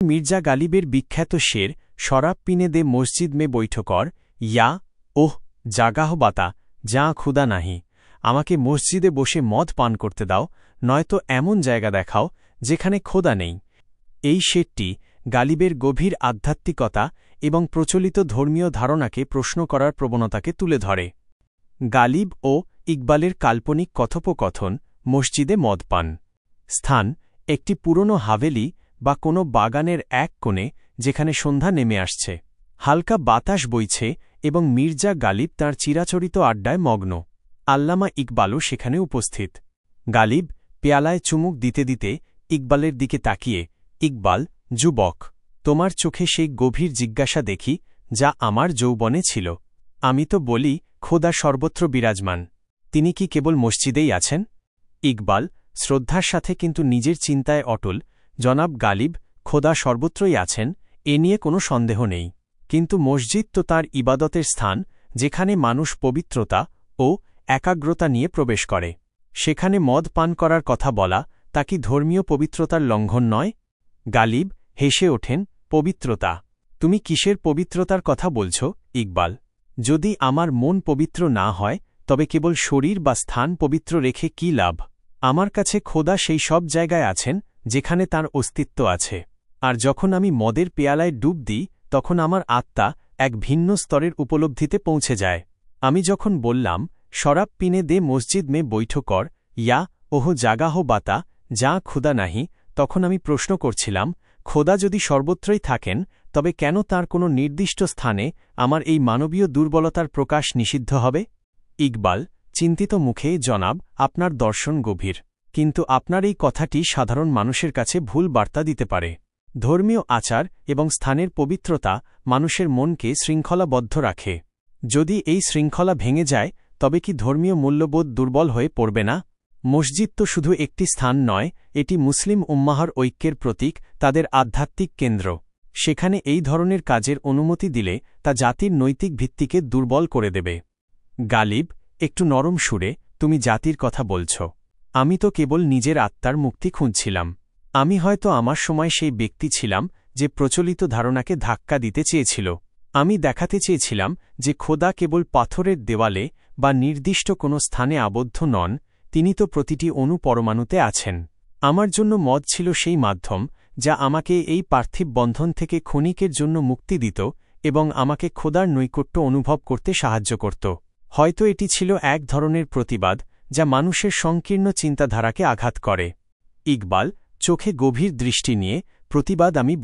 মির্জা গালিবের বিখ্যাত শের শরাব পিনে দে মসজিদ মে বৈঠকর ইয়া ওহ জাগাহ বাতা যা খুদা নাহি আমাকে মসজিদে বসে মদ পান করতে দাও নয়তো এমন জায়গা দেখাও যেখানে খোদা নেই। এই শেরটি গালিবের গভীর আধ্যাত্মিকতা এবং প্রচলিত ধর্মীয় ধারণাকে প্রশ্ন করার প্রবণতাকে তুলে ধরে। গালিব ও ইকবালের কাল্পনিক কথোপকথন মসজিদে মদ পান। স্থান একটি পুরনো হাভেলি বা কোনো বাগানের এক কোণে যেখানে সন্ধ্যা নেমে আসছে, হালকা বাতাস বইছে এবং মির্জা গালিব তাঁর চিরাচরিত আড্ডায় মগ্ন। আল্লামা ইকবালও সেখানে উপস্থিত। গালিব পেয়ালায় চুমুক দিতে দিতে ইকবালের দিকে তাকিয়ে, ইকবাল, যুবক, তোমার চোখে সেই গভীর জিজ্ঞাসা দেখি যা আমার যৌবনে ছিল। আমি তো বলি খোদা সর্বত্র বিরাজমান, তিনি কি কেবল মসজিদেই আছেন? ইকবাল, শ্রদ্ধার সাথে কিন্তু নিজের চিন্তায় অটল, জনাব গালিব, খোদা সর্বত্রই আছেন, এ নিয়ে কোনো সন্দেহ নেই, কিন্তু মসজিদ তো তাঁর ইবাদতের স্থান, যেখানে মানুষ পবিত্রতা ও একাগ্রতা নিয়ে প্রবেশ করে। সেখানে মদ পান করার কথা বলা তা কি ধর্মীয় পবিত্রতার লঙ্ঘন নয়? গালিব হেসে ওঠেন, পবিত্রতা? তুমি কিসের পবিত্রতার কথা বলছ, ইকবাল? যদি আমার মন পবিত্র না হয় তবে কেবল শরীর বা স্থান পবিত্র রেখে কি লাভ? আমার কাছে খোদা সেই সব জায়গায় আছেন যেখানে তাঁর অস্তিত্ব আছে, আর যখন আমি মদের পেয়ালায় ডুব দিই তখন আমার আত্মা এক ভিন্ন স্তরের উপলব্ধিতে পৌঁছে যায়। আমি যখন বললাম শরাব পিনে দে মসজিদ মে বৈঠকর ইয়া ওহ জাগাহ বাতা যা খুদা নাহি, তখন আমি প্রশ্ন করছিলাম, খোদা যদি সর্বত্রই থাকেন তবে কেন তার কোনো নির্দিষ্ট স্থানে আমার এই মানবীয় দুর্বলতার প্রকাশ নিষিদ্ধ হবে? ইকবাল, চিন্তিত মুখে, জনাব, আপনার দর্শন গভীর, কিন্তু আপনার এই কথাটি সাধারণ মানুষের কাছে ভুল বার্তা দিতে পারে। ধর্মীয় আচার এবং স্থানের পবিত্রতা মানুষের মনকে শৃঙ্খলাবদ্ধ রাখে। যদি এই শৃঙ্খলা ভেঙে যায় তবে কি ধর্মীয় মূল্যবোধ দুর্বল হয়ে পড়বে না? মসজিদ তো শুধু একটি স্থান নয়, এটি মুসলিম উম্মাহর ঐক্যের প্রতীক, তাদের আধ্যাত্মিক কেন্দ্র। সেখানে এই ধরনের কাজের অনুমতি দিলে তা জাতির নৈতিক ভিত্তিকে দুর্বল করে দেবে। গালিব, একটু নরম সুরে, তুমি জাতির কথা বলছ, আমি তো কেবল নিজের আত্মার মুক্তি খুঁজছিলাম। আমি হয়তো আমার সময় সেই ব্যক্তি ছিলাম যে প্রচলিত ধারণাকে ধাক্কা দিতে চেয়েছিল। আমি দেখাতে চেয়েছিলাম যে খোদা কেবল পাথরের দেওয়ালে বা নির্দিষ্ট কোনো স্থানে আবদ্ধ নন, তিনি তো প্রতিটি অণু পরমাণুতে আছেন। আমার জন্য মদ ছিল সেই মাধ্যম যা আমাকে এই পার্থিব বন্ধন থেকে ক্ষণিকের জন্য মুক্তি দিত এবং আমাকে খোদার নৈকট্য অনুভব করতে সাহায্য করত। হয়তো এটি ছিল এক ধরনের প্রতিবাদ যা মানুষের সংকীর্ণ চিন্তাধারাকে আঘাত করে। ইকবাল, চোখে গভীর দৃষ্টি নিয়ে, প্রতিবাদ আমি